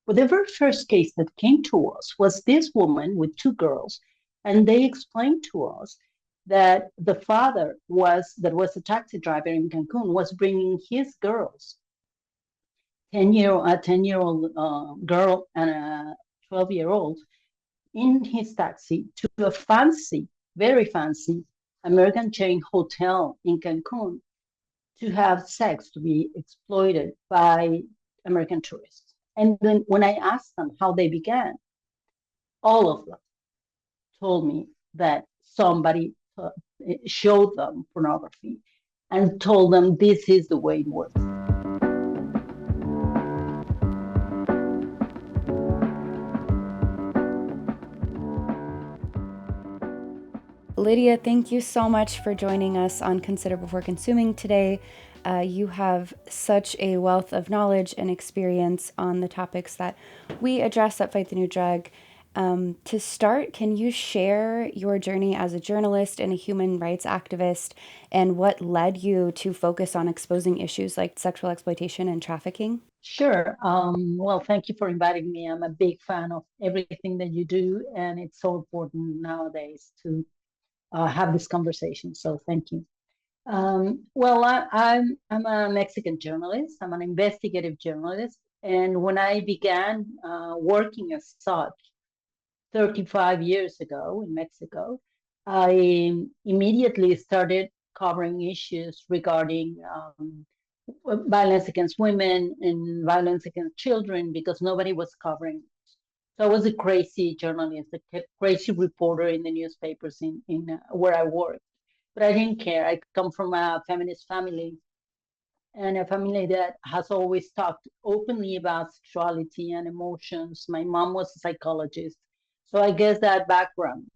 But the very first case that came to us was this woman with two girls, and they explained to us that the father that was a taxi driver in Cancun was bringing his girls, 10-year-old girl and a 12-year-old, in his taxi to a fancy, very fancy American chain hotel in Cancun to have sex, to be exploited by American tourists. And then when I asked them how they began, all of them told me that somebody showed them pornography and told them this is the way it works. Lydia, thank you so much for joining us on Consider Before Consuming today. You have such a wealth of knowledge and experience on the topics that we address at Fight the New Drug. To start, can you share your journey as a journalist and a human rights activist and what led you to focus on exposing issues like sexual exploitation and trafficking? Sure. Well, thank you for inviting me. I'm a big fan of everything that you do, and it's so important nowadays to have this conversation. So thank you. Well, I'm a Mexican journalist. I'm an investigative journalist, and when I began working as such 35 years ago in Mexico, I immediately started covering issues regarding violence against women and violence against children because nobody was covering it. So I was a crazy journalist, a crazy reporter in the newspapers in where I worked. But I didn't care. I come from a feminist family and a family that has always talked openly about sexuality and emotions. My mom was a psychologist. So I guess that background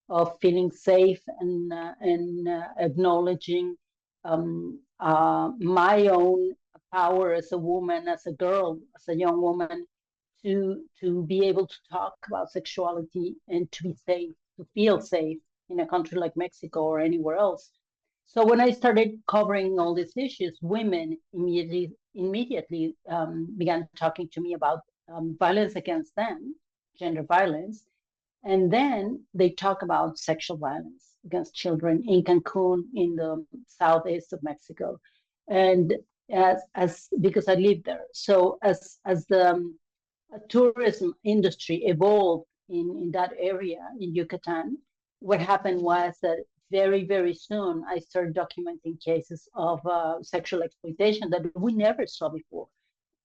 of feeling safe and acknowledging my own power as a woman, as a girl, as a young woman, to be able to talk about sexuality and to be safe, to feel safe in a country like Mexico or anywhere else. So when I started covering all these issues, women immediately began talking to me about violence against them, gender violence, and then they talk about sexual violence against children in Cancun, in the southeast of Mexico, and as because I live there. So as the tourism industry evolved in that area in Yucatan, what happened was that very soon I started documenting cases of sexual exploitation that we never saw before.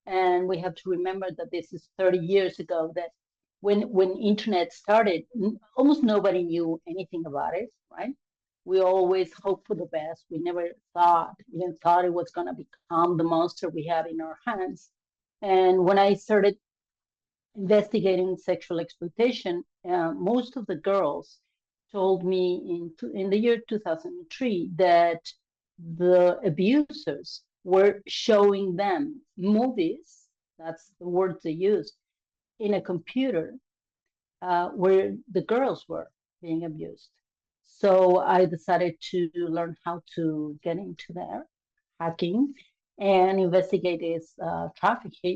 And we have to remember that this is 30 years ago, that when internet started, almost nobody knew anything about it, right? We always hoped for the best. We never even thought it was going to become the monster we have in our hands. And when I started investigating sexual exploitation, most of the girls told me in the year 2003 that the abusers were showing them movies, that's the words they used, in a computer where the girls were being abused. So I decided to learn how to get into there, hacking, and investigate these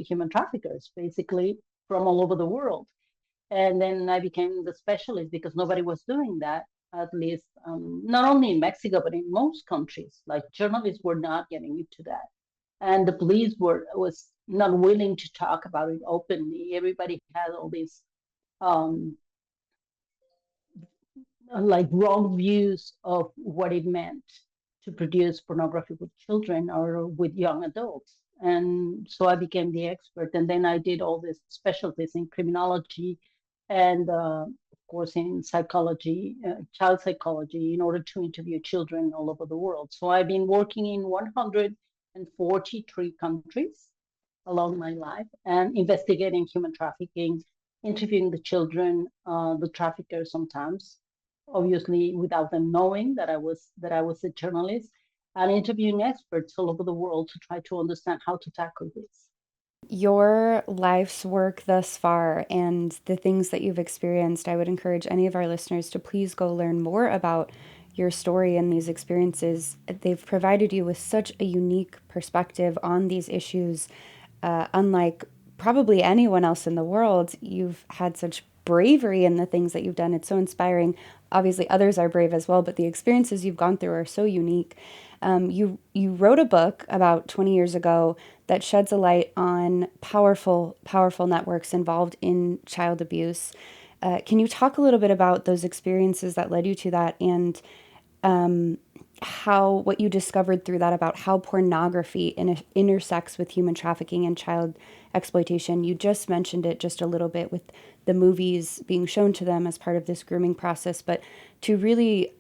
human traffickers, basically from all over the world. And then I became the specialist because nobody was doing that, at least not only in Mexico, but in most countries. Like journalists were not getting into that. And the police was not willing to talk about it openly. Everybody had all these um, like wrong views of what it meant to produce pornography with children or with young adults. And so I became the expert. And then I did all these specialties in criminology and, of course, in psychology, child psychology, in order to interview children all over the world. So I've been working in 143 countries along my life and investigating human trafficking, interviewing the children, the traffickers sometimes, obviously without them knowing that I was a journalist, and interviewing experts all over the world to try to understand how to tackle this. Your life's work thus far and the things that you've experienced, I would encourage any of our listeners to please go learn more about your story and these experiences. They've provided you with such a unique perspective on these issues, unlike probably anyone else in the world. You've had such bravery in the things that you've done. It's so inspiring. Obviously, others are brave as well, but the experiences you've gone through are so unique. You wrote a book about 20 years ago that sheds a light on powerful networks involved in child abuse. Can you talk a little bit about those experiences that led you to that, and how what you discovered through that about how pornography intersects with human trafficking and child exploitation? You just mentioned it just a little bit with the movies being shown to them as part of this grooming process, but to really,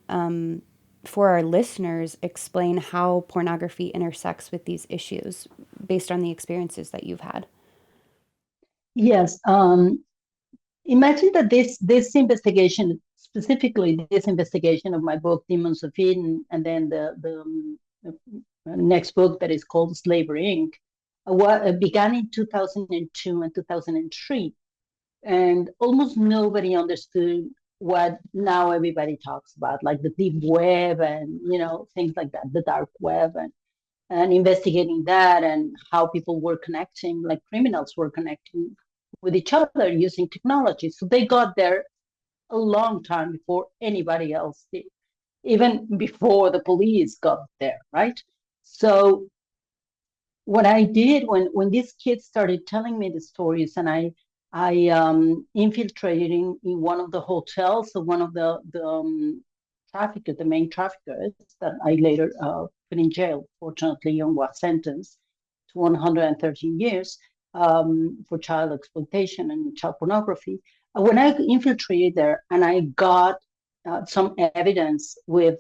for our listeners, explain how pornography intersects with these issues based on the experiences that you've had. Yes. Imagine that this investigation, specifically this investigation of my book Demons of Eden, and then the next book that is called Slavery Inc., began in 2002 and 2003, and almost nobody understood what now everybody talks about, like the deep web and things like that, the dark web, and investigating that, and how people were connecting, like criminals were connecting with each other using technology. So they got there a long time before anybody else did, even before the police got there, right? So what I did when these kids started telling me the stories, and I infiltrated in one of the hotels of one of the traffickers, the main traffickers that I later put in jail. Fortunately, Young was sentenced to 113 years for child exploitation and child pornography. When I infiltrated there and I got some evidence with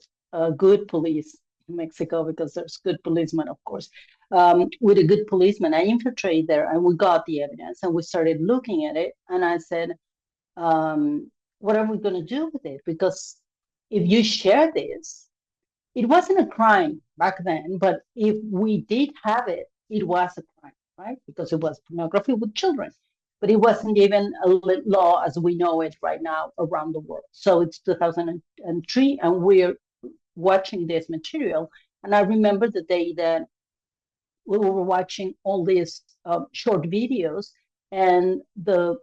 good police in Mexico, because there's good policemen, of course, with a good policeman, I infiltrated there and we got the evidence and we started looking at it. And I said, what are we going to do with it? Because if you share this, it wasn't a crime back then, but if we did have it, it was a crime, right? Because it was pornography with children. But it wasn't even a law as we know it right now around the world. So it's 2003, and we're watching this material. And I remember the day that we were watching all these short videos, and the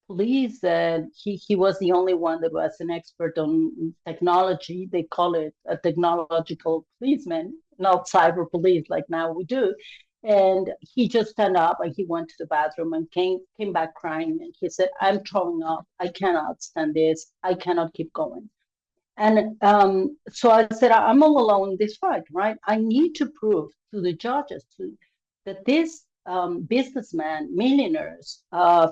police said he was the only one that was an expert on technology. They call it a technological policeman, not cyber police like now we do. And he just stand up and he went to the bathroom and came back crying. And he said, "I'm throwing up. I cannot stand this. I cannot keep going." And so I said, I'm all alone in this fight, right? I need to prove to the judges that this businessman, millionaires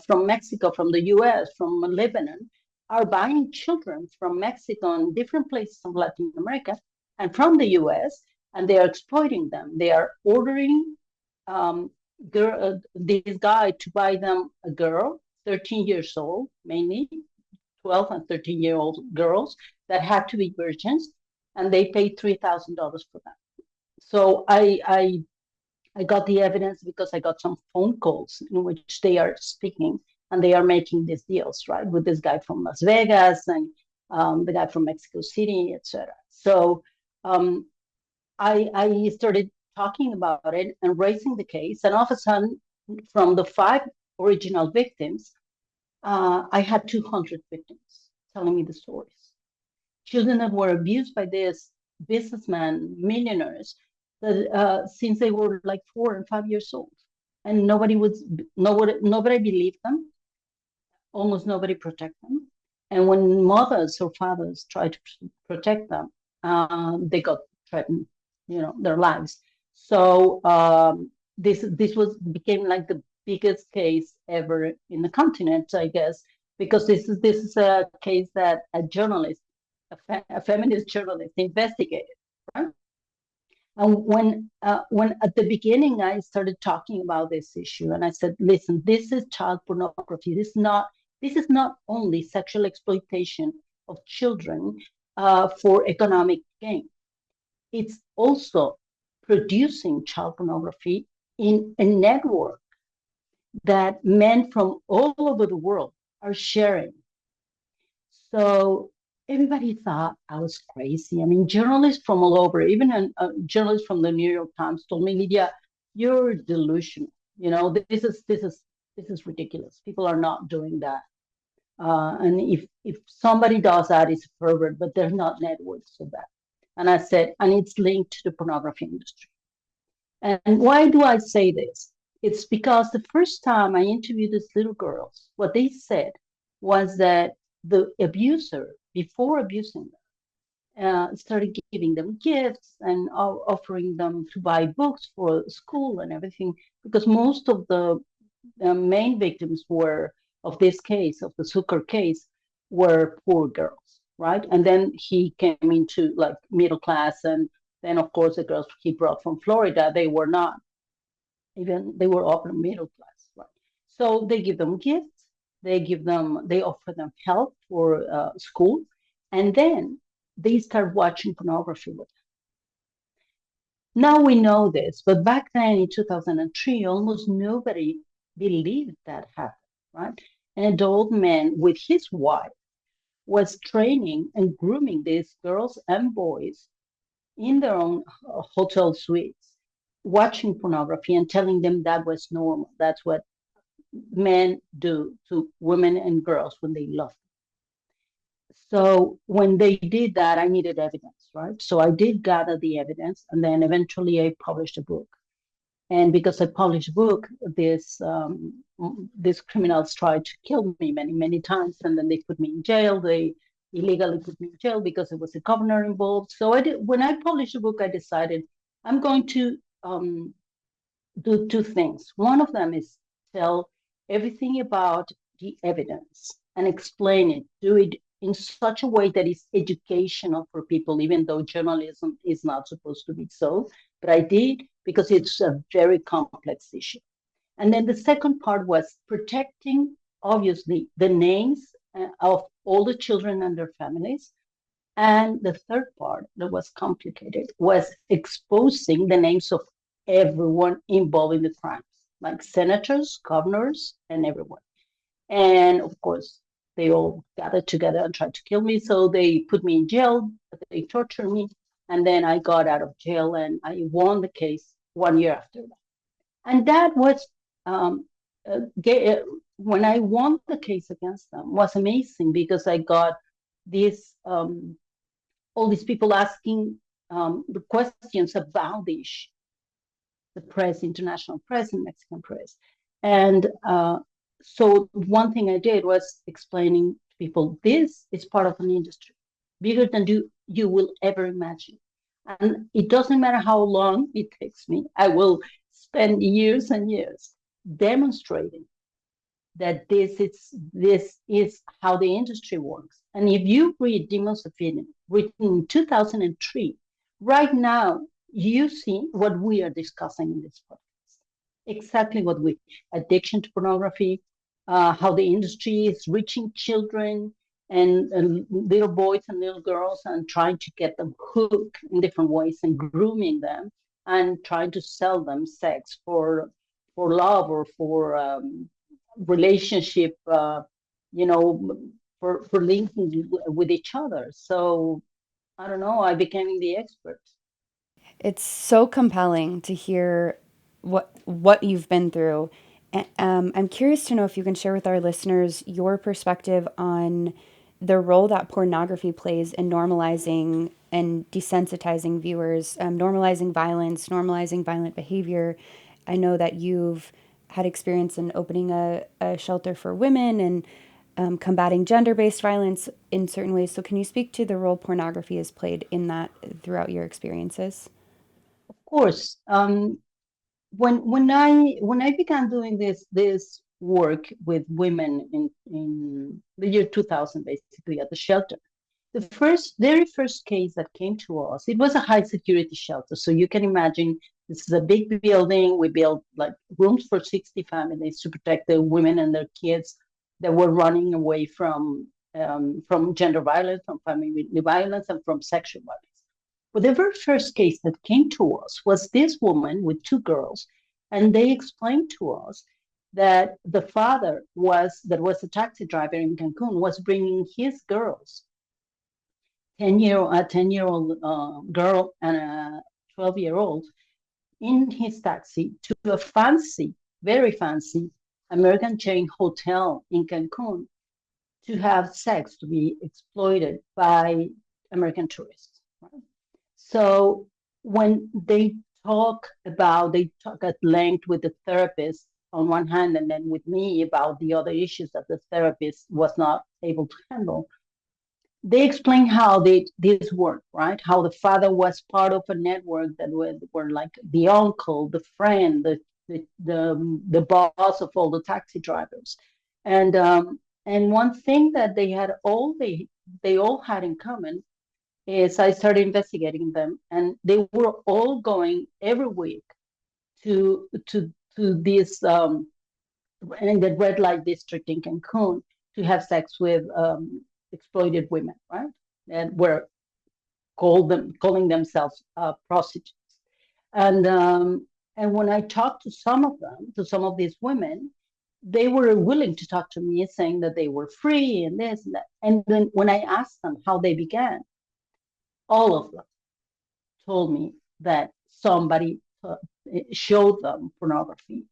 from Mexico, from the US, from Lebanon, are buying children from Mexico and different places of Latin America and from the US, and they are exploiting them. They are ordering this guy to buy them a girl, 13 years old, mainly 12 and 13-year-old girls that had to be virgins, and they paid $3,000 for that. So I got the evidence because I got some phone calls in which they are speaking and they are making these deals, right, with this guy from Las Vegas and the guy from Mexico City, etc. So I started talking about it and raising the case, and all of a sudden, from the 5 original victims, I had 200 victims telling me the stories. Children that were abused by this businessman, millionaires, that since they were like 4 and 5 years old, and nobody believed them. Almost nobody protect them. And when mothers or fathers tried to protect them, they got threatened, their lives. So this became like the biggest case ever in the continent, I guess, because this is a case that a journalist, a feminist journalist, investigated, right? And when at the beginning I started talking about this issue, and I said, listen, this is child pornography. This is not only sexual exploitation of children for economic gain. It's also producing child pornography in a network that men from all over the world are sharing. So everybody thought I was crazy. I mean, journalists from all over, even a journalist from the New York Times told me, Lydia, you're delusional. This is This is ridiculous. People are not doing that. And if somebody does that, it's a pervert, but there's not networks of that. And I said, and it's linked to the pornography industry. And why do I say this? It's because the first time I interviewed these little girls, what they said was that the abuser, before abusing them, started giving them gifts and offering them to buy books for school and everything, because most of the main victims were of this case, of the Zucker case, were poor girls, right? And then he came into like middle class, and then of course the girls he brought from Florida, they were not even, they were upper middle class, right? So they give them gifts, they offer them help for school, and then they start watching pornography with them. Now we know this, but back then in 2003, almost nobody believed that happened, right? An adult man with his wife was training and grooming these girls and boys in their own hotel suites, watching pornography and telling them that was normal. That's what men do to women and girls when they love them. So when they did that, I needed evidence, right? So I did gather the evidence, and then eventually I published a book. And because I published a book, these criminals tried to kill me many times, and then they put me in jail. They illegally put me in jail because there was a governor involved. So when I published a book, I decided I'm going to do two things. One of them is tell everything about the evidence and explain it, do it in such a way that is educational for people, even though journalism is not supposed to be so. But I did because it's a very complex issue. And then the second part was protecting, obviously, the names of all the children and their families. And the third part that was complicated was exposing the names of everyone involved in the crimes, like senators, governors, and everyone. And of course, they all gathered together and tried to kill me. So they put me in jail, they tortured me. And then I got out of jail and I won the case 1 year after that. And that was, when I won the case against them, was amazing because I got this, all these people asking the questions about the issue, the press, international press and Mexican press. And so one thing I did was explaining to people, this is part of an industry bigger than you will ever imagine. And it doesn't matter how long it takes me, I will spend years and years demonstrating that this is how the industry works. And if you read Demons of Eden, written in 2003, right now you see what we are discussing in this podcast. Exactly what we addiction to pornography, how the industry is reaching children and little boys and little girls and trying to get them hooked in different ways and grooming them and trying to sell them sex for love or for relationship, for linking with each other. So I don't know, I became the expert. It's so compelling to hear what you've been through. I'm curious to know if you can share with our listeners your perspective on the role that pornography plays in normalizing and desensitizing viewers, normalizing violence, normalizing violent behavior. I know that you've had experience in opening a shelter for women and combating gender-based violence in certain ways. So can you speak to the role pornography has played in that throughout your experiences? Of course, when I began doing this work with women in the year 2000, basically at the shelter, the very first case that came to us, it was a high security shelter. So you can imagine this is a big building. We built like rooms for 60 families to protect the women and their kids that were running away from gender violence, from family violence, and from sexual violence. But the very first case that came to us was this woman with two girls, and they explained to us that the father that was a taxi driver in Cancun, was bringing his girls, a 10-year-old girl and a 12-year-old, in his taxi to a fancy, very fancy American chain hotel in Cancun to have sex, to be exploited by American tourists. Right? So when they talk at length with the therapist on one hand, and then with me about the other issues that the therapist was not able to handle. They explain how this worked, right? How the father was part of a network that were like the uncle, the friend, the boss of all the taxi drivers, and one thing that they all had in common is I started investigating them, and they were all going every week to this in the red light district in Cancun to have sex with exploited women, right? And were calling themselves prostitutes. And and when I talked to some of them, to some of these women, they were willing to talk to me, saying that they were free and this and that. And then when I asked them how they began, all of them told me that somebody showed them pornography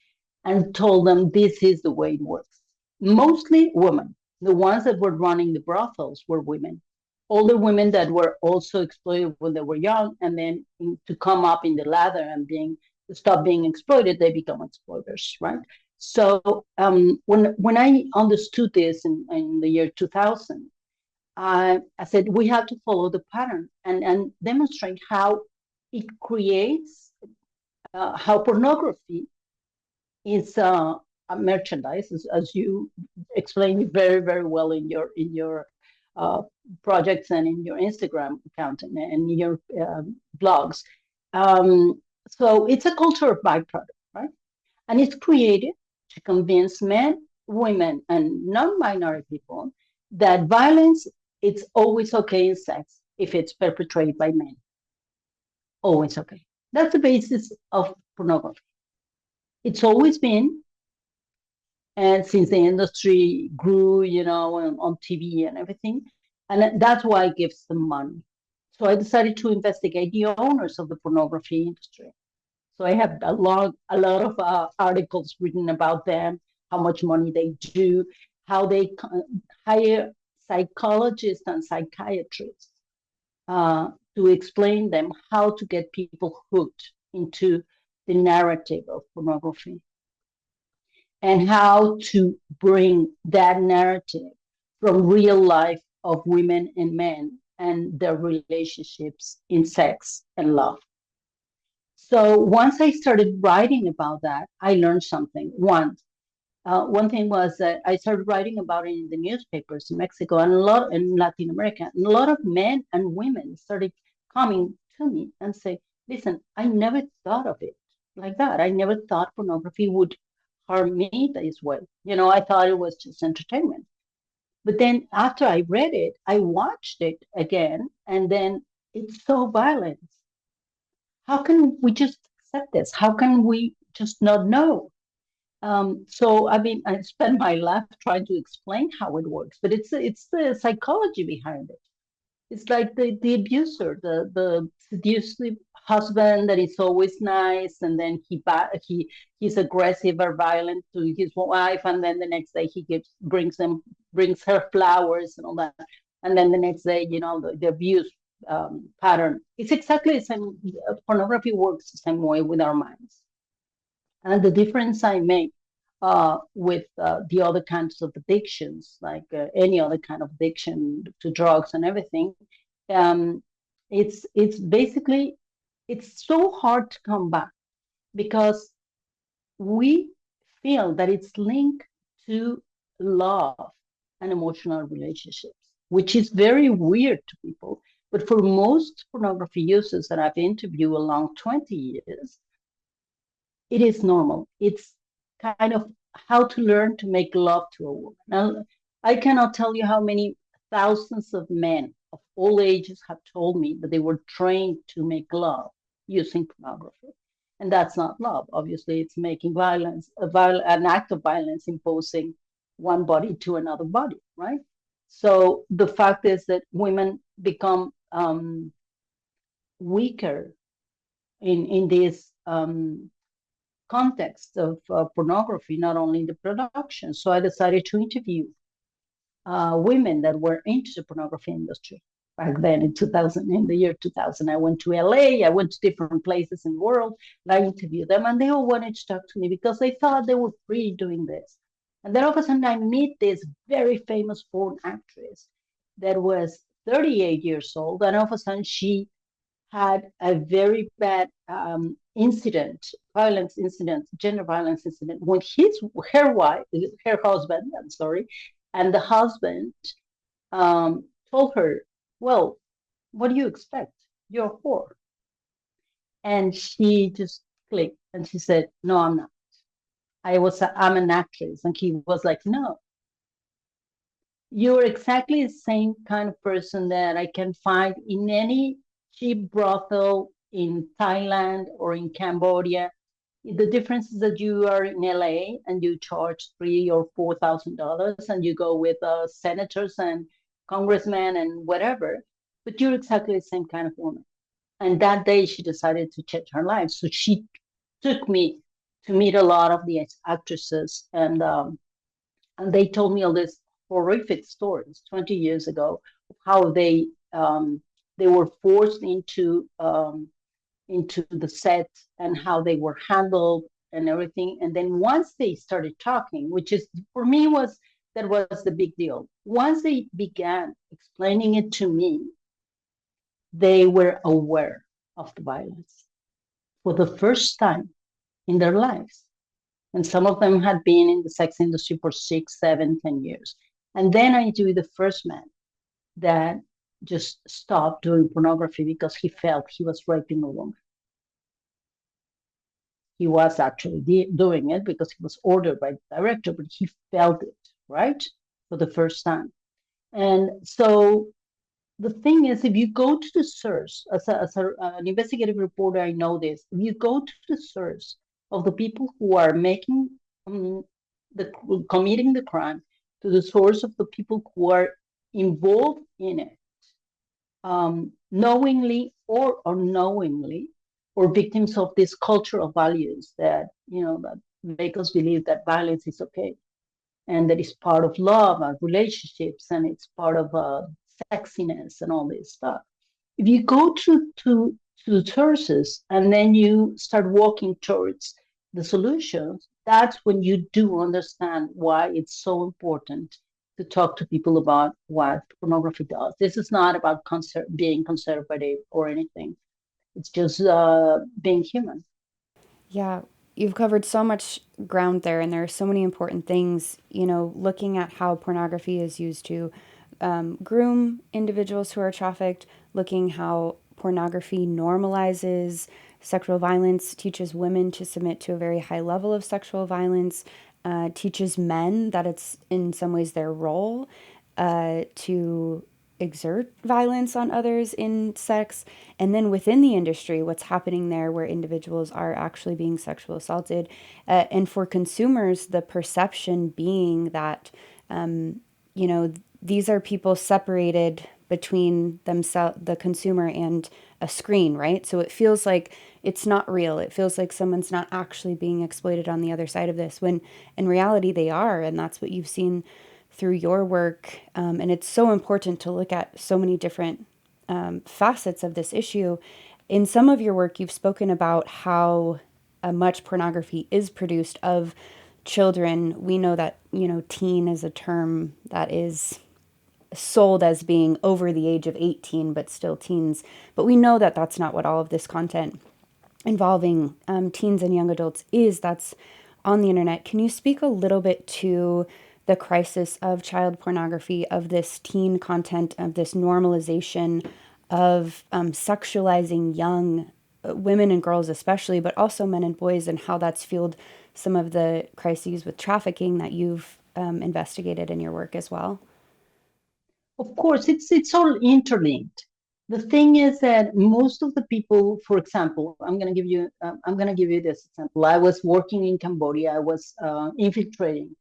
and told them this is the way it works. Mostly women. The ones that were running the brothels were women. Older women that were also exploited when they were young, and then to come up in the ladder and stop being exploited, they become exploiters, right? So when I understood this in the year 2000, I said we have to follow the pattern and demonstrate how it creates, how pornography is a merchandise, as you explained very, very well in your uh, projects and in your Instagram account and in your blogs. Um, so it's a cultural byproduct, right? And it's created to convince men, women, and non-binary people that violence it's always okay in sex if it's perpetrated by men. Always okay. That's the basis of pornography. It's always been, and since the industry grew, on TV and everything, and that's why it gives them money. So I decided to investigate the owners of the pornography industry. So I have a lot of articles written about them, how much money they do, how they hire psychologists and psychiatrists to explain them how to get people hooked into the narrative of pornography and how to bring that narrative from real life of women and men and their relationships in sex and love. So once I started writing about that, I learned something. One thing was that I started writing about it in the newspapers in Mexico and a lot in Latin America. And a lot of men and women started coming to me and say, listen, I never thought of it like that. I never thought pornography would harm me this way. I thought it was just entertainment. But then after I read it, I watched it again, and then it's so violent. How can we just accept this? How can we just not know? So I mean, I spend my life trying to explain how it works, but it's the psychology behind it. It's like the abuser, the seductive husband that is always nice, and then he's aggressive or violent to his wife, and then the next day he brings her flowers and all that, and then the next day, the abuse pattern. It's exactly the same. Pornography works the same way with our minds. And the difference I make with the other kinds of addictions, like any other kind of addiction to drugs and everything, um, it's basically it's so hard to come back because we feel that it's linked to love and emotional relationships, which is very weird to people. But for most pornography users that I've interviewed along 20 years, it is normal. It's kind of how to learn to make love to a woman. Now, I cannot tell you how many thousands of men of all ages have told me that they were trained to make love using pornography. And that's not love. Obviously, it's making an act of violence, imposing one body to another body, right? So the fact is that women become weaker in this context of pornography, not only in the production. So I decided to interview women that were into the pornography industry. Back then in 2000, in the year 2000, I went to LA, I went to different places in the world, and I interviewed them, and they all wanted to talk to me because they thought they were free doing this. And then all of a sudden, I meet this very famous porn actress that was 38 years old, and all of a sudden, she had a very bad incident, violence incident, gender violence incident, when her husband, I'm sorry, and the husband told her, well, what do you expect? You're a whore. And she just clicked and she said, no, I'm not. I'm an actress. And he was like, no, you're exactly the same kind of person that I can find in any cheap brothel in Thailand or in Cambodia. The difference is that you are in LA and you charge $3,000 or $4,000 and you go with senators and congressmen and whatever, but you're exactly the same kind of woman. And that day she decided to change her life. So she took me to meet a lot of the actresses, and they told me all these horrific stories 20 years ago of how they were forced into the set and how they were handled and everything. And then once they started talking, which is for me was the big deal. Once they began explaining it to me, they were aware of the violence for the first time in their lives. And some of them had been in the sex industry for 6, 7, 10 years. And then I knew the first man that just stopped doing pornography because he felt he was raping a woman. He was actually doing it because he was ordered by the director, but he felt it, right? For the first time. And so the thing is, if you go to the source, an investigative reporter, I know this, if you go to the source of the people who are committing the crime, to the source of the people who are involved in it, knowingly or unknowingly, or victims of these cultural values that that make us believe that violence is okay, and that it's part of love and relationships, and it's part of sexiness and all this stuff. If you go to the sources and then you start walking towards the solutions, that's when you do understand why it's so important to talk to people about what pornography does. This is not about being conservative or anything. It's just being human. Yeah, you've covered so much ground there, and there are so many important things, looking at how pornography is used to groom individuals who are trafficked, looking how pornography normalizes sexual violence, teaches women to submit to a very high level of sexual violence, teaches men that it's in some ways their role to exert violence on others in sex, and then within the industry, what's happening there where individuals are actually being sexual assaulted. And for consumers, the perception being that, these are people separated between themselves, the consumer, and a screen, right? So it feels like it's not real. It feels like someone's not actually being exploited on the other side of this, when in reality they are. And that's what you've seen through your work. And it's so important to look at so many different facets of this issue. In some of your work, you've spoken about how much pornography is produced of children. We know that, teen is a term that is sold as being over the age of 18, but still teens. But we know that that's not what all of this content involving teens and young adults is. That's on the internet. Can you speak a little bit to the crisis of child pornography, of this teen content, of this normalization of sexualizing young women and girls especially, but also men and boys, and how that's fueled some of the crises with trafficking that you've investigated in your work as well? Of course, it's all interlinked. The thing is that most of the people, for example, I'm going to give you this example. I was working in Cambodia. I was infiltrating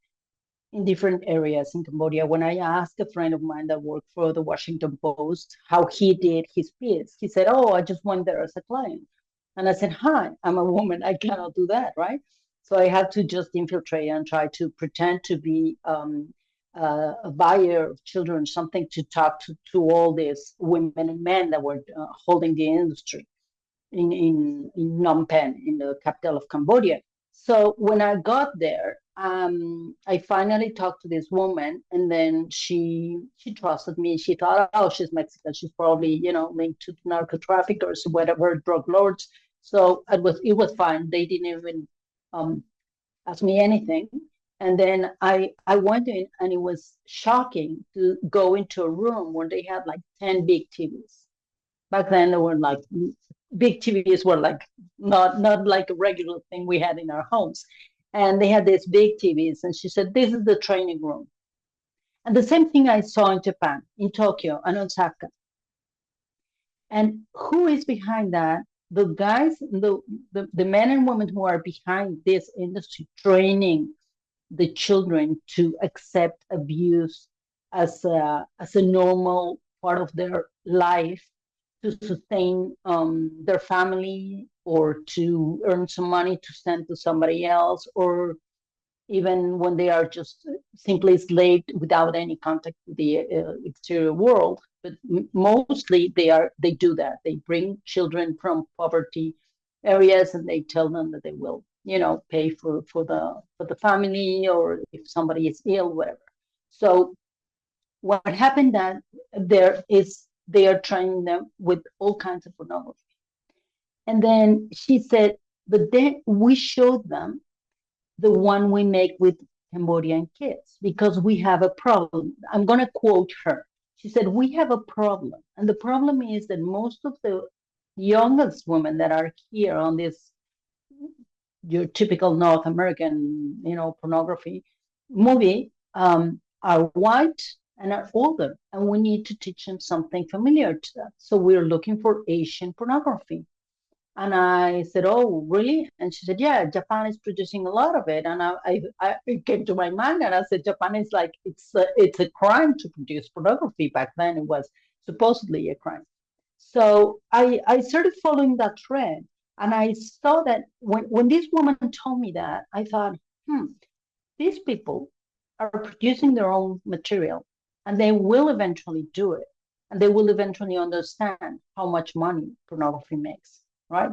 in different areas in Cambodia. When I asked a friend of mine that worked for the Washington Post how he did his piece, he said, "Oh, I just went there as a client." And I said, "Hi, I'm a woman. I cannot do that, right?" So I had to just infiltrate and try to pretend to be a buyer of children, something to talk to all these women and men that were holding the industry in Phnom Penh, in the capital of Cambodia. So when I got there, I finally talked to this woman, and then she trusted me. She thought, oh, she's Mexican. She's probably linked to narco traffickers, whatever, drug lords. So it was fine. They didn't even um, ask me anything. And then I went in, and it was shocking to go into a room where they had like 10 big TVs. Back then, there were like big TVs were like not like a regular thing we had in our homes, and they had these big TVs. And she said, "This is the training room." And the same thing I saw in Japan, in Tokyo, and Osaka. And who is behind that? The guys, the men and women who are behind this industry, training the children to accept abuse as a normal part of their life, to sustain their family, or to earn some money to send to somebody else, or even when they are just simply enslaved without any contact with the exterior world. But mostly they do that. They bring children from poverty areas, and they tell them that they will pay for the family, or if somebody is ill, whatever. So what happened that they are training them with all kinds of pornography. And then she said, but then we showed them the one we make with Cambodian kids, because we have a problem. I'm going to quote her. She said, we have a problem. And the problem is that most of the youngest women that are here on this, your typical North American, pornography movie, are white and are older. And we need to teach them something familiar to that. So we're looking for Asian pornography. And I said, oh, really? And she said, yeah, Japan is producing a lot of it. And it came to my mind, and I said, Japan is like, it's a crime to produce pornography. Back then, it was supposedly a crime. So I started following that trend. And I saw that when this woman told me that, I thought, these people are producing their own material, and they will eventually do it. And they will eventually understand how much money pornography makes, right?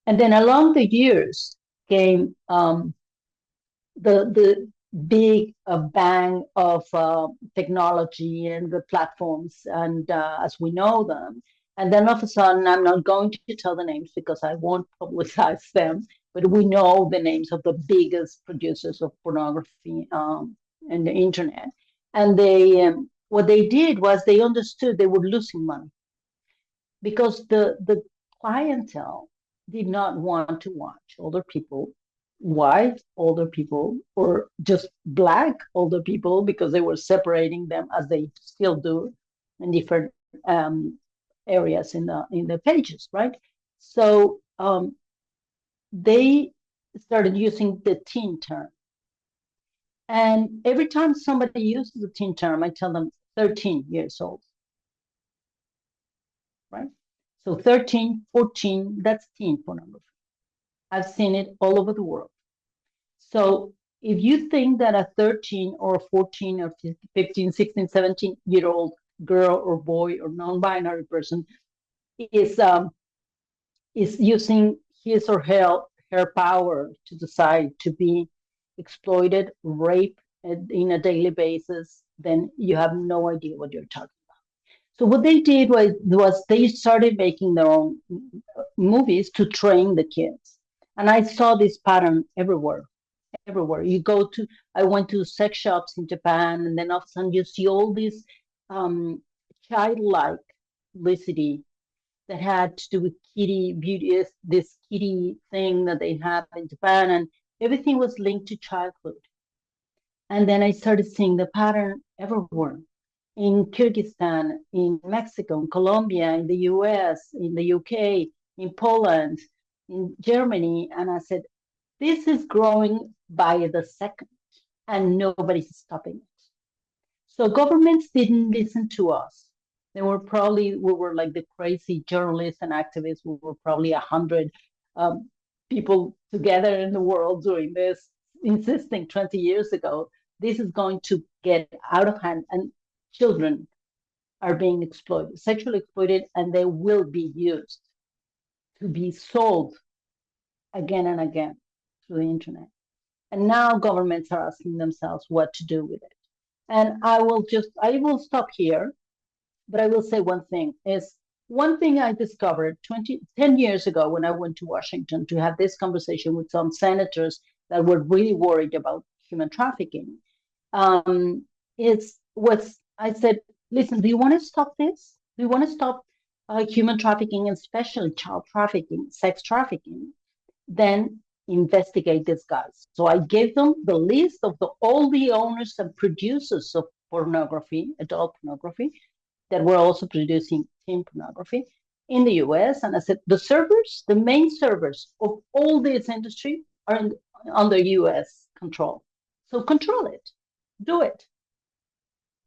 And then along the years came the big bang of technology and the platforms, and as we know them. And then all of a sudden, I'm not going to tell the names because I won't publicize them, but we know the names of the biggest producers of pornography in the internet. And what they did was they understood they were losing money, because the clientele did not want to watch older people, white older people, or just black older people, because they were separating them, as they still do in different areas in the pages, right? So they started using the teen term. And every time somebody uses the teen term, I tell them 13 years old, right? So 13, 14, that's teen pornography. I've seen it all over the world. So if you think that a 13 or 14 or 15, 16, 17-year-old girl or boy or non-binary person is using his or her power to decide to be exploited, raped in a daily basis, then you have no idea what you're talking about. So what they did was they started making their own movies to train the kids. And I saw this pattern everywhere. I went to sex shops in Japan, and then all of a sudden you see all this childlike publicity that had to do with kitty beauty, this kitty thing that they have in Japan, and everything was linked to childhood. And then I started seeing the pattern everywhere, in Kyrgyzstan, in Mexico, in Colombia, in the US, in the UK, in Poland, in Germany. And I said, this is growing by the second, and nobody's stopping it. So governments didn't listen to us. We were like the crazy journalists and activists. We were probably 100 people together in the world doing this, insisting 20 years ago, this is going to get out of hand, and children are being exploited, sexually exploited, and they will be used to be sold again and again through the internet. And now governments are asking themselves what to do with it. And I will stop here, but I will say one thing is one thing I discovered 10 years ago when I went to Washington to have this conversation with some senators that were really worried about human trafficking. Was I said, listen, do you want to stop this? Do you want to stop human trafficking, especially child trafficking, sex trafficking? Then investigate these guys. So I gave them the list of all the owners and producers of pornography, adult pornography, that were also producing teen pornography in the US. And I said, the main servers of all this industry are under US control. So control it, do it,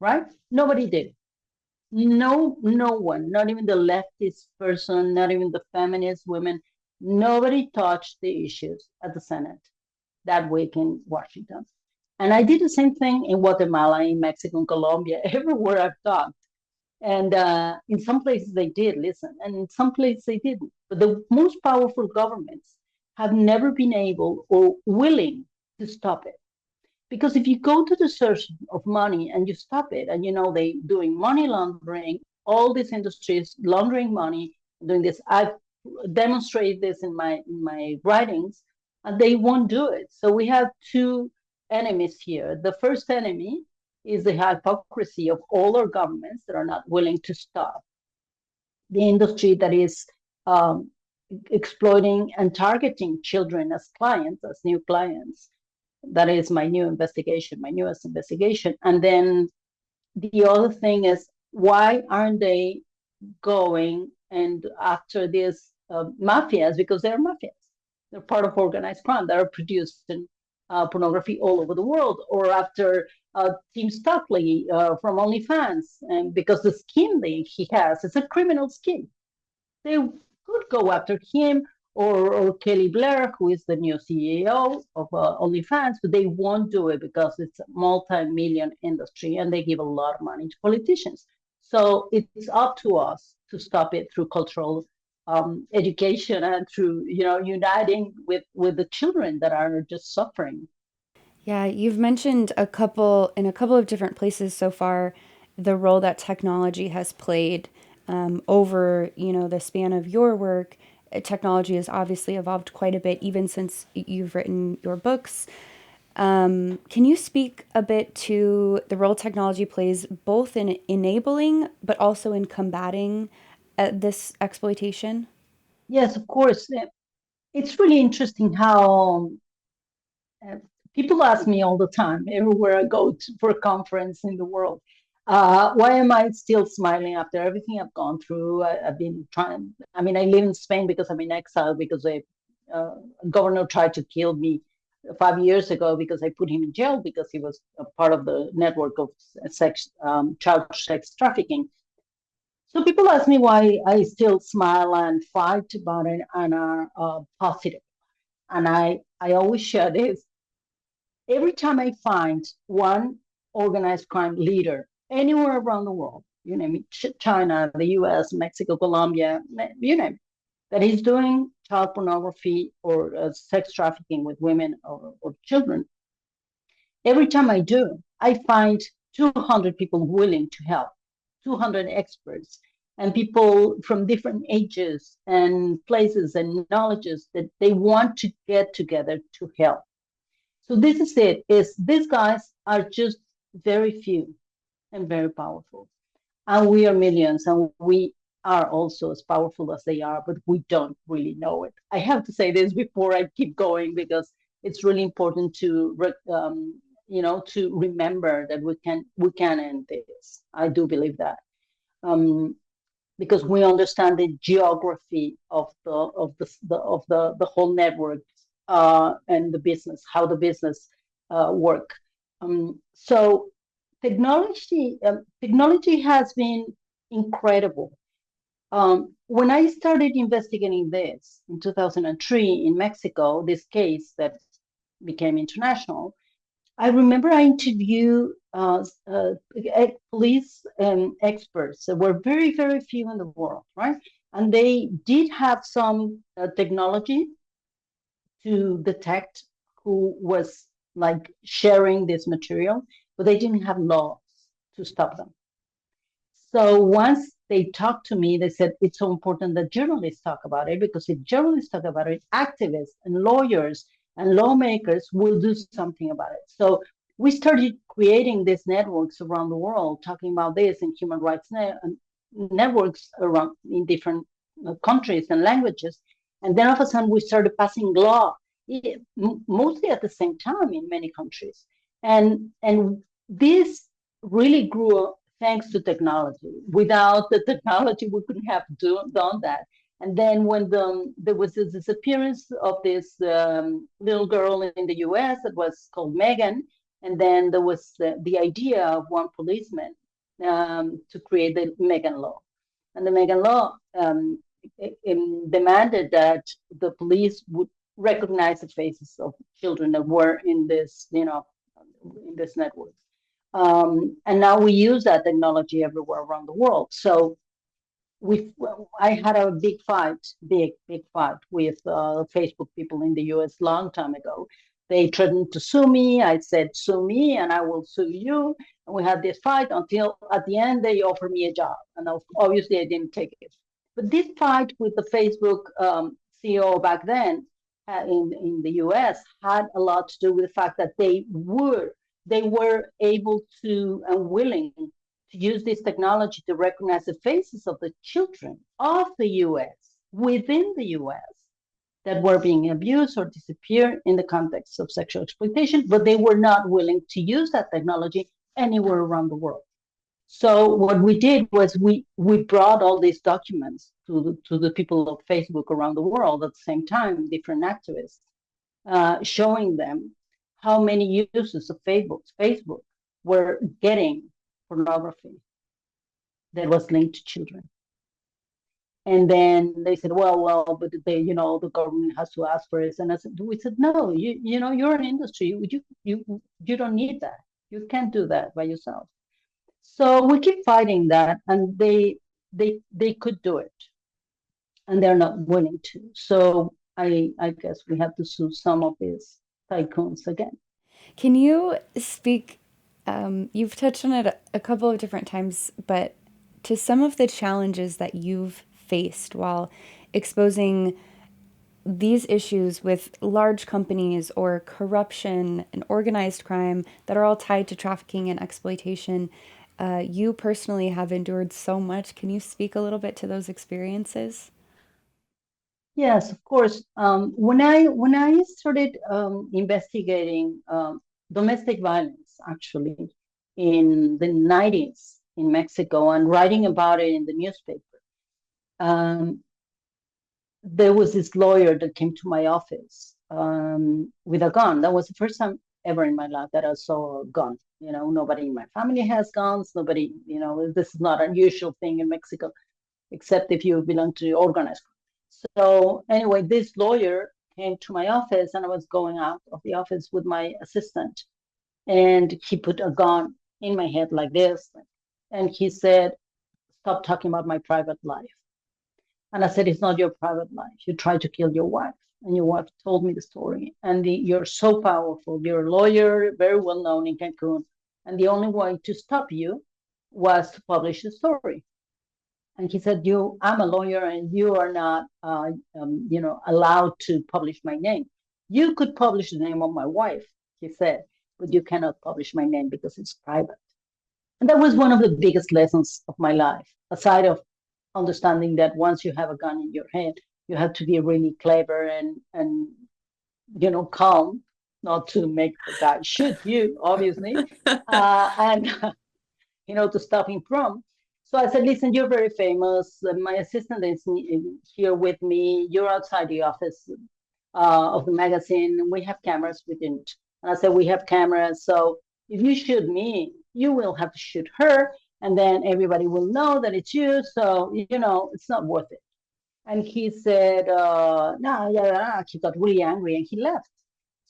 right? Nobody did. No one, not even the leftist person, not even the feminist women, nobody touched the issues at the Senate that week in Washington. And I did the same thing in Guatemala, in Mexico, in Colombia, everywhere I've talked. And in some places they did listen, and in some places they didn't. But the most powerful governments have never been able or willing to stop it. Because if you go to the source of money and you stop it, and they doing money laundering, all these industries laundering money, doing this. I've demonstrated this in my writings, and they won't do it. So we have two enemies here. The first enemy is the hypocrisy of all our governments that are not willing to stop the industry that is exploiting and targeting children as clients, as new clients. That is my newest investigation. And then the other thing is, why aren't they going and after these mafias? Because they're mafias. They're part of organized crime that are producing pornography all over the world. Or after Tim Stockley from OnlyFans, and because the scheme he has is a criminal scheme. They could go after him or Kelly Blair, who is the new CEO of OnlyFans, but they won't do it because it's a multi-million industry and they give a lot of money to politicians. So it's up to us to stop it through cultural education and through uniting with the children that are just suffering. Yeah, you've mentioned in a couple of different places so far the role that technology has played over, the span of your work. Technology has obviously evolved quite a bit, even since you've written your books. Can you speak a bit to the role technology plays both in enabling but also in combating this exploitation? Yes, of course. It's really interesting how uh, people ask me all the time, everywhere I go for a conference in the world, why am I still smiling after everything I've gone through? I've been trying. I mean, I live in Spain because I'm in exile because a governor tried to kill me 5 years ago because I put him in jail because he was a part of the network of child sex trafficking. So people ask me why I still smile and fight about it and are positive. And I always share this. Every time I find one organized crime leader anywhere around the world, you name it, China, the US, Mexico, Colombia, you name it, that is doing child pornography or sex trafficking with women or children, every time I do, I find 200 people willing to help, 200 experts, and people from different ages and places and knowledges that they want to get together to help. So this is it, is these guys are just very few and very powerful. And we are millions, and we are also as powerful as they are, but we don't really know it. I have to say this before I keep going because it's really important to remember that we can end this. I do believe that. Um, because we understand the geography of the whole network and the business, how the business work. So technology has been incredible. When I started investigating this in 2003 in Mexico, this case that became international, I remember I interviewed police experts. There were very, very few in the world, right? And they did have some technology to detect who was like sharing this material, but they didn't have laws to stop them. So once they talked to me, they said it's so important that journalists talk about it, because if journalists talk about it, activists and lawyers and lawmakers will do something about it. So we started creating these networks around the world, talking about this in human rights networks around in different countries and languages. And then all of a sudden we started passing law, mostly at the same time in many countries. And this really grew thanks to technology. Without the technology, we couldn't have done that. And then when there was this disappearance of this little girl in the US that was called Megan, and then there was the idea of one policeman to create the Megan Law. And the Megan Law demanded that the police would recognize the faces of children that were in this, in this network. And now we use that technology everywhere around the world. So I had a big fight with Facebook people in the US long time ago. They threatened to sue me. I said, sue me and I will sue you. And we had this fight until at the end they offered me a job. And obviously I didn't take it. But this fight with the Facebook CEO back then in the US had a lot to do with the fact that they were able to and willing to use this technology to recognize the faces of the children of the US, within the US, that were being abused or disappeared in the context of sexual exploitation, but they were not willing to use that technology anywhere around the world. So what we did was we brought all these documents to the people of Facebook around the world at the same time, different activists, showing them how many users of Facebook were getting pornography that was linked to children. And then they said, well, but the government has to ask for it. And we said, no, you're an industry. You don't need that. You can't do that by yourself. So we keep fighting that, and they could do it, and they're not willing to. So I guess we have to sue some of these tycoons again. Can you speak? You've touched on it a couple of different times, but to some of the challenges that you've faced while exposing these issues with large companies or corruption and organized crime that are all tied to trafficking and exploitation, you personally have endured so much. Can you speak a little bit to those experiences? Yes, of course. When I started investigating domestic violence, actually, in the 90s in Mexico, and writing about it in the newspaper, um, there was this lawyer that came to my office with a gun. That was the first time ever in my life that I saw a gun. Nobody in my family has guns. Nobody, this is not an unusual thing in Mexico, except if you belong to the organized group. So anyway, this lawyer came to my office, and I was going out of the office with my assistant, and he put a gun in my head like this, and he said, "Stop talking about my private life." And I said, "It's not your private life. You tried to kill your wife, and your wife told me the story. And you're so powerful. You're a lawyer, very well known in Cancun. And the only way to stop you was to publish the story." And he said, I'm a lawyer, and you are not, allowed to publish my name. You could publish the name of my wife, he said, but you cannot publish my name because it's private. And that was one of the biggest lessons of my life, aside of understanding that once you have a gun in your hand, you have to be really clever and calm, not to make the guy shoot you, obviously, and to stop him from. So I said, "Listen, you're very famous. My assistant is here with me. You're outside the office of the magazine. We have cameras. We didn't." And I said, "We have cameras. So if you shoot me, you will have to shoot her. and then everybody will know that it's you. So, it's not worth it. And he said, no, yeah. He got really angry and he left.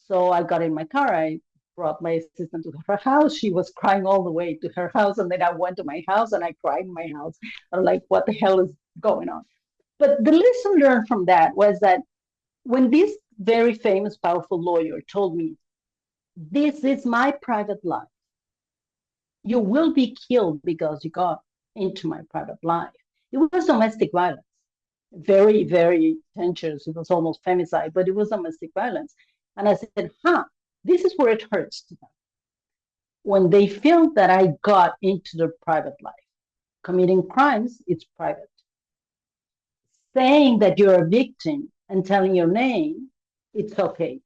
So I got in my car. I brought my assistant to her house. She was crying all the way to her house. And then I went to my house and I cried in my house. I'm like, what the hell is going on? But the lesson learned from that was that when this very famous, powerful lawyer told me, this is my private life, you will be killed because you got into my private life. It was domestic violence. Very, very dangerous. It was almost femicide, but it was domestic violence. And I said, this is where it hurts to them. When they feel that I got into their private life. Committing crimes, it's private. Saying that you're a victim and telling your name, it's okay.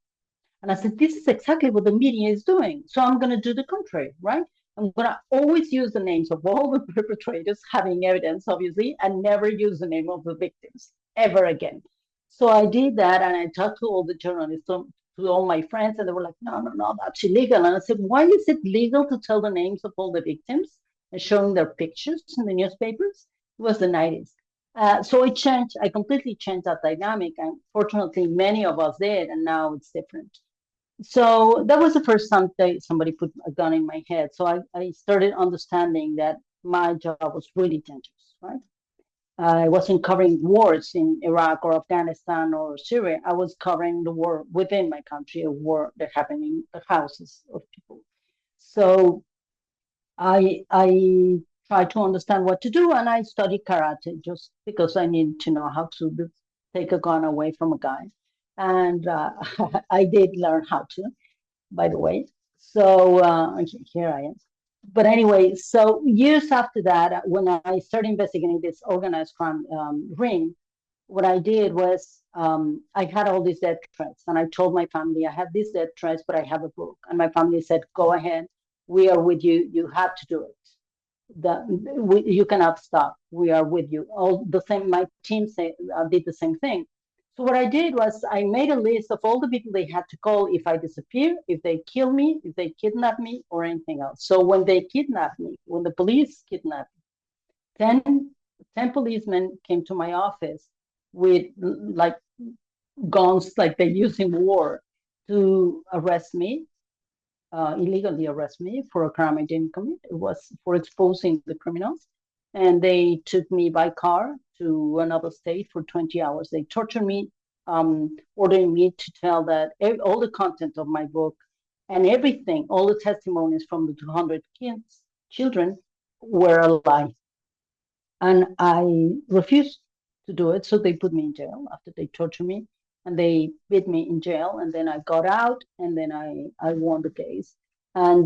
And I said, this is exactly what the media is doing. So I'm going to do the contrary, right? I'm going to always use the names of all the perpetrators, having evidence, obviously, and never use the name of the victims ever again. So I did that, and I talked to all the journalists, to all my friends, and they were like, no, that's illegal. And I said, why is it legal to tell the names of all the victims and showing their pictures in the newspapers? It was the 90s. So it changed. I completely changed that dynamic. And fortunately, many of us did, and now it's different. So that was the first time that somebody put a gun in my head. So I started understanding that my job was really dangerous, right? I wasn't covering wars in Iraq or Afghanistan or Syria. I was covering the war within my country, a war that happened in the houses of people. So I tried to understand what to do, and I studied karate just because I needed to know how to take a gun away from a guy. And I did learn how to, by the way. So here I am. But anyway, so years after that, when I started investigating this organized crime ring, what I did was I had all these death threats, and I told my family I have these death threats, but I have a book. And my family said, "Go ahead, we are with you. You have to do it. You cannot stop. We are with you." All the same, my team did the same thing. So what I did was I made a list of all the people they had to call if I disappear, if they kill me, if they kidnap me, or anything else. So when they kidnapped me, when the police kidnapped me, 10 policemen came to my office with like guns like they use in war to arrest me, illegally arrest me for a crime I didn't commit. It was for exposing the criminals. And they took me by car to another state for 20 hours. They tortured me, ordering me to tell that all the content of my book and everything, all the testimonies from the 200 children were a lie. And I refused to do it. So they put me in jail after they tortured me, and they beat me in jail. And then I got out, and then I won the case. And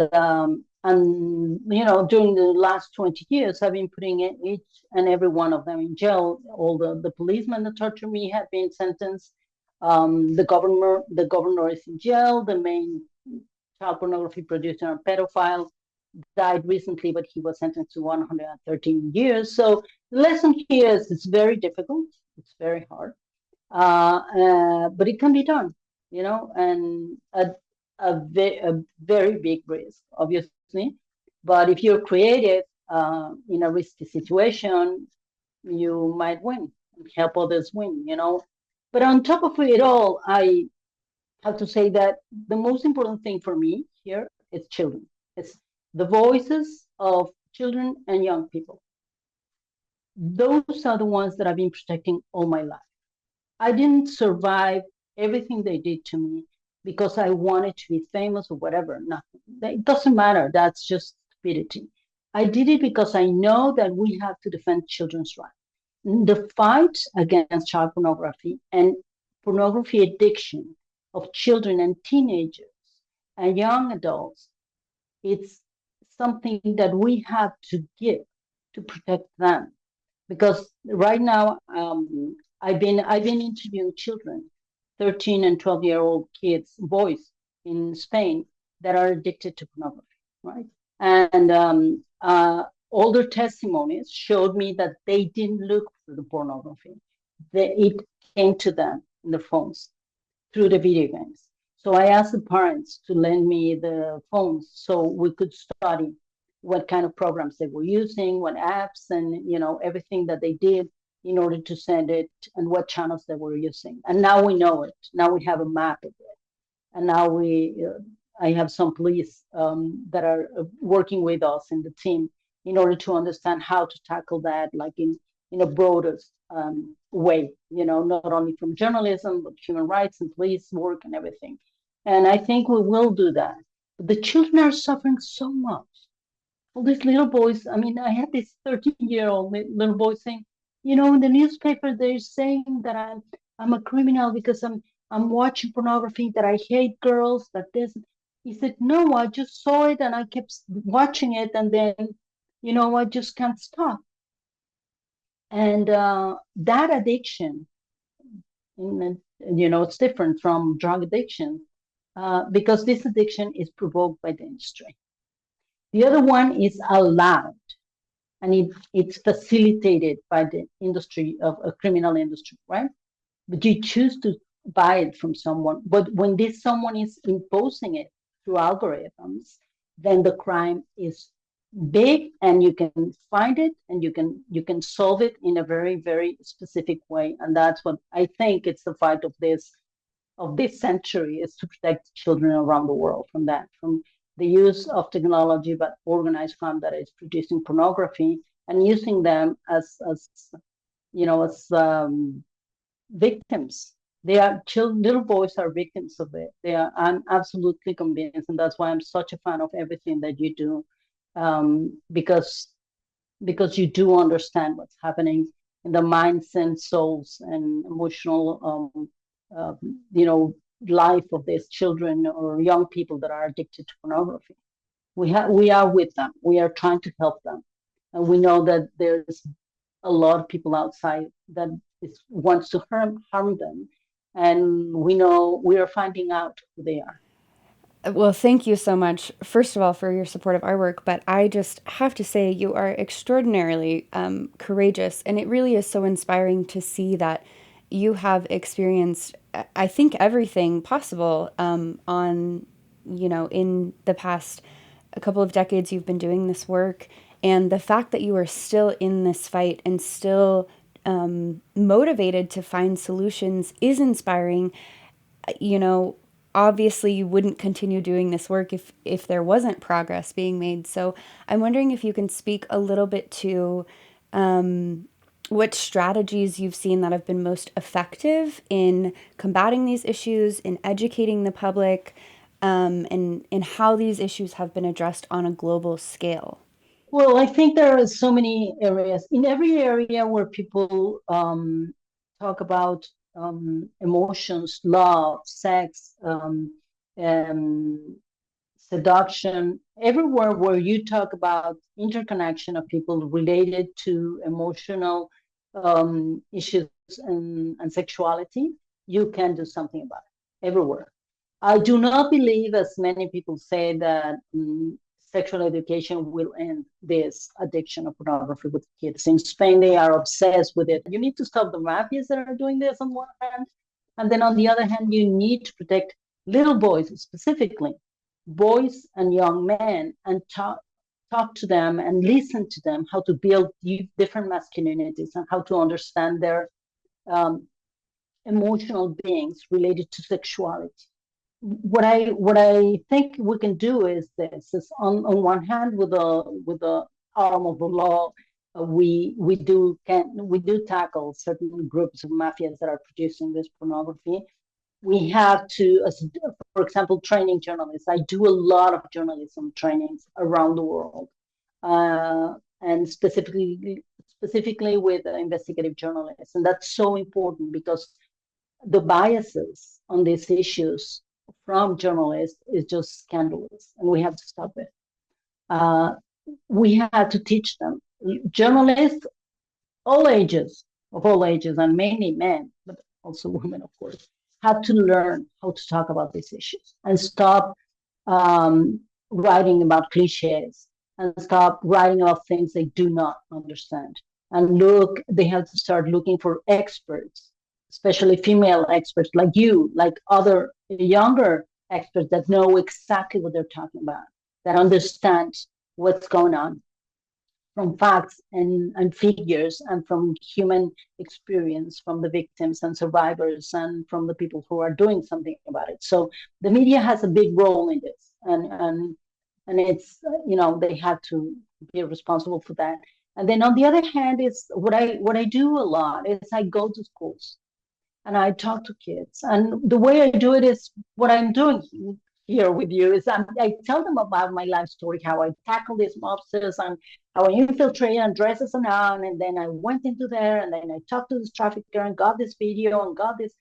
during the last 20 years, I've been putting each and every one of them in jail. All the policemen that tortured me have been sentenced. The governor is in jail. The main child pornography producer and pedophile died recently, but he was sentenced to 113 years. So the lesson here is it's very difficult. It's very hard, but it can be done, and a very big risk, obviously. But if you're creative in a risky situation, you might win and help others win, But on top of it all, I have to say that the most important thing for me here is children. It's the voices of children and young people. Those are the ones that I've been protecting all my life. I didn't survive everything they did to me because I wanted to be famous or whatever. Nothing. It doesn't matter. That's just stupidity. I did it because I know that we have to defend children's rights. The fight against child pornography and pornography addiction of children and teenagers and young adults, it's something that we have to give to protect them. Because right now, I've been interviewing children, 13 and 12-year-old kids, boys in Spain that are addicted to pornography, right? And all their testimonies showed me that they didn't look for the pornography. It came to them in the phones through the video games. So I asked the parents to lend me the phones so we could study what kind of programs they were using, what apps, and everything that they did in order to send it, and what channels they were using. And now we know it. Now we have a map of it. And now I have some police that are working with us in the team in order to understand how to tackle that, like in a broadest way, not only from journalism, but human rights and police work and everything. And I think we will do that. But the children are suffering so much. All these little boys, I mean, I had this 13-year-old little boy saying, in the newspaper, they're saying that I'm a criminal because I'm watching pornography, that I hate girls, that this. He said, no, I just saw it and I kept watching it, and then, I just can't stop. And that addiction, it's different from drug addiction because this addiction is provoked by the industry. The other one is allowed, and it's facilitated by the industry of a criminal industry, right? But you choose to buy it from someone. But when this someone is imposing it through algorithms, then the crime is big, and you can find it, and you can solve it in a very, very specific way. And that's what I think it's the fight of this century, is to protect children around the world from that, from the use of technology, but organized crime that is producing pornography and using them as victims. They are little boys are victims of it. I'm absolutely convinced, and that's why I'm such a fan of everything that you do, because you do understand what's happening in the minds and souls and emotional, life of these children or young people that are addicted to pornography. We are with them. We are trying to help them, and we know that there's a lot of people outside that wants to harm them, and we know we are finding out who they are. Well, thank you so much, first of all, for your support of our work. But I just have to say, you are extraordinarily courageous. And it really is so inspiring to see that you have experienced, I think, everything possible in the past a couple of decades you've been doing this work. And the fact that you are still in this fight and still motivated to find solutions is inspiring. Obviously you wouldn't continue doing this work if there wasn't progress being made. So I'm wondering if you can speak a little bit to what strategies you've seen that have been most effective in combating these issues, in educating the public, and how these issues have been addressed on a global scale. Well, I think there are so many areas. In every area where people talk about emotions, love, sex, seduction, everywhere where you talk about interconnection of people related to emotional issues and sexuality, you can do something about it everywhere. I do not believe, as many people say, that sexual education will end this addiction of pornography with kids. In Spain, they are obsessed with it. You need to stop the mafias that are doing this on one hand. And then on the other hand, you need to protect little boys, specifically boys and young men, and talk to them and listen to them, how to build different masculinities and how to understand their emotional beings related to sexuality. What I think we can do is this: is on one hand, with the arm of the law, we do tackle certain groups of mafias that are producing this pornography. We have to, for example, training journalists. I do a lot of journalism trainings around the world, and specifically with investigative journalists, and that's so important because the biases on these issues from journalists is just scandalous, and we have to stop it. We had to teach them. Journalists, all ages, and mainly men, but also women, of course, have to learn how to talk about these issues and stop writing about cliches and stop writing about things they do not understand. And they have to start looking for experts, especially female experts like you, like other younger experts that know exactly what they're talking about, that understand what's going on from facts and figures and from human experience, from the victims and survivors and from the people who are doing something about it. So the media has a big role in this, and it's they have to be responsible for that. And then on the other hand, is what I do a lot is I go to schools and I talk to kids. And the way I do it is what I'm doing here with you is I tell them about my life story, how I tackle these mobsters and how I infiltrate and dress as a nun. And then I went into there and then I talked to this trafficker and got this video and got this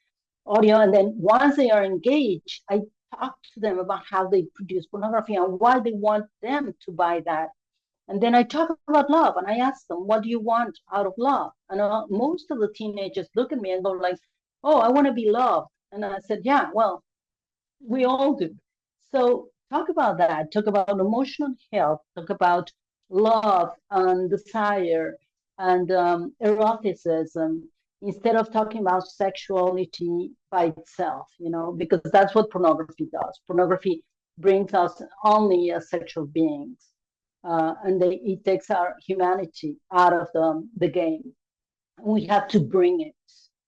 audio. And then once they are engaged, I talk to them about how they produce pornography and why they want them to buy that. And then I talk about love and I ask them, what do you want out of love? And most of the teenagers look at me and go like, oh, I want to be loved. And I said, yeah, well, we all do. So talk about that. Talk about emotional health. Talk about love and desire and eroticism instead of talking about sexuality by itself, because that's what pornography does. Pornography brings us only as sexual beings. And it takes our humanity out of the game. We have to bring it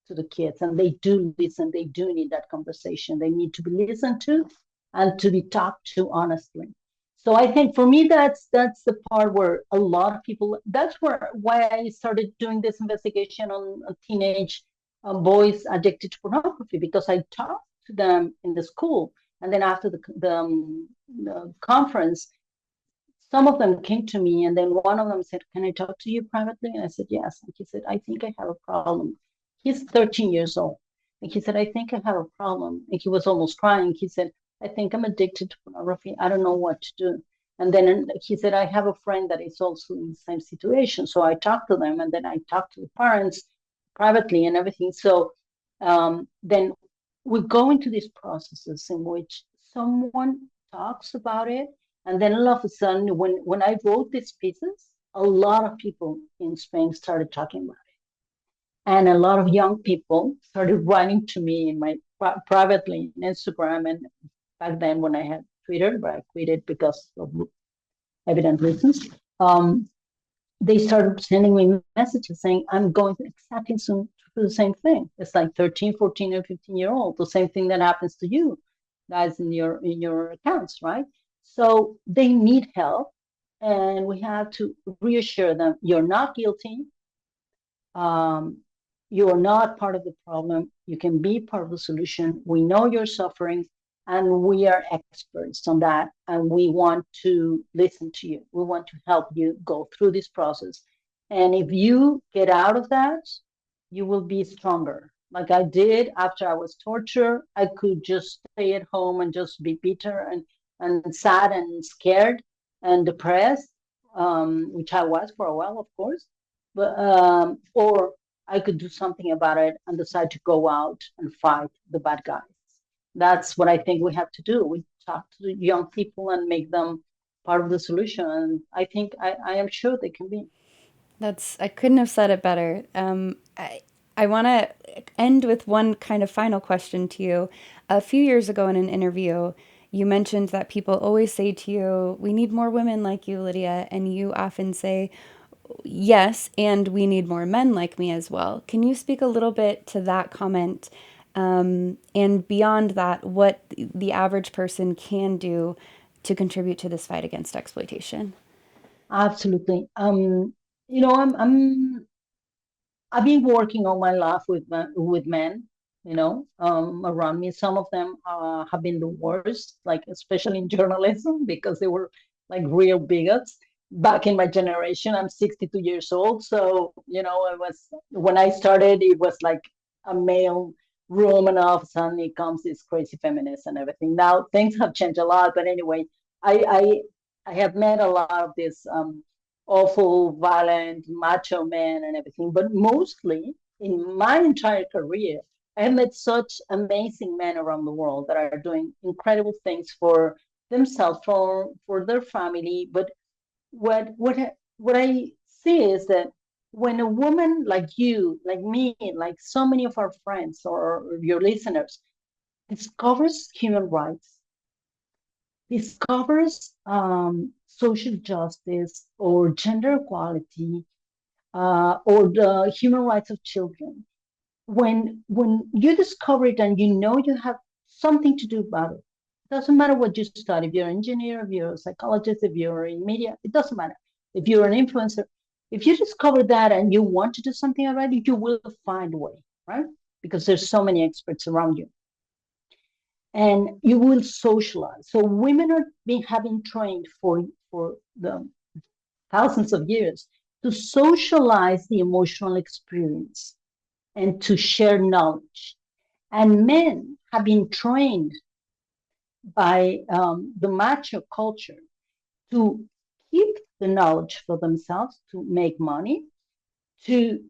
to the kids, and they do listen. They do need that conversation. They need to be listened to and to be talked to honestly. So I think for me, that's the part where a lot of people. That's why I started doing this investigation on teenage boys addicted to pornography, because I talked to them in the school, and then after the conference, some of them came to me, and then one of them said, can I talk to you privately? And I said, yes. And he said, I think I have a problem. He's 13 years old. And he said, I think I have a problem. And he was almost crying. He said, I think I'm addicted to pornography. I don't know what to do. And then he said, I have a friend that is also in the same situation. So I talked to them, and then I talked to the parents privately and everything. So then we go into these processes in which someone talks about it. And then all of a sudden, when I wrote these pieces, a lot of people in Spain started talking about it. And a lot of young people started writing to me in my privately in Instagram. And back then when I had Twitter, but I quit it because of evident reasons, they started sending me messages saying, I'm going exactly soon to do the same thing. It's like 13, 14, and 15-year-old, the same thing that happens to you guys in your accounts, right? So they need help, and we have to reassure them, you're not guilty. You are not part of the problem. You can be part of the solution. We know you're suffering, and we are experts on that, and we want to listen to you. We want to help you go through this process. And if you get out of that, you will be stronger. Like I did after I was tortured, I could just stay at home and just be bitter and sad and scared and depressed, which I was for a while, of course. But or I could do something about it and decide to go out and fight the bad guys. That's what I think we have to do. We talk to the young people and make them part of the solution. And I am sure they can be. I couldn't have said it better. I want to end with one kind of final question to you. A few years ago in an interview, you mentioned that people always say to you, we need more women like you, Lydia. And you often say, yes, and we need more men like me as well. Can you speak a little bit to that comment? And beyond that, what the average person can do to contribute to this fight against exploitation? Absolutely. I've been working all my life with men, around me. Some of them have been the worst, like especially in journalism, because they were like real bigots. Back in my generation, I'm 62 years old, so it was when I started, it was like a male room, and all of a sudden it comes this crazy feminist and everything. Now things have changed a lot, but anyway, I I have met a lot of these awful, violent, macho men and everything. But mostly in my entire career, I have met such amazing men around the world that are doing incredible things for themselves, for their family. But what I see is that when a woman like you, like me, like so many of our friends or your listeners discovers human rights, discovers social justice or gender equality or the human rights of children, when you discover it and you know you have something to do about it, doesn't matter what you study. If you're an engineer, if you're a psychologist, if you're in media, it doesn't matter. If you're an influencer, if you discover that and you want to do something about it, you will find a way, right? Because there's so many experts around you, and you will socialize. So women are being having trained for the thousands of years to socialize the emotional experience and to share knowledge. And men have been trained by the macho culture to keep the knowledge for themselves, to make money, to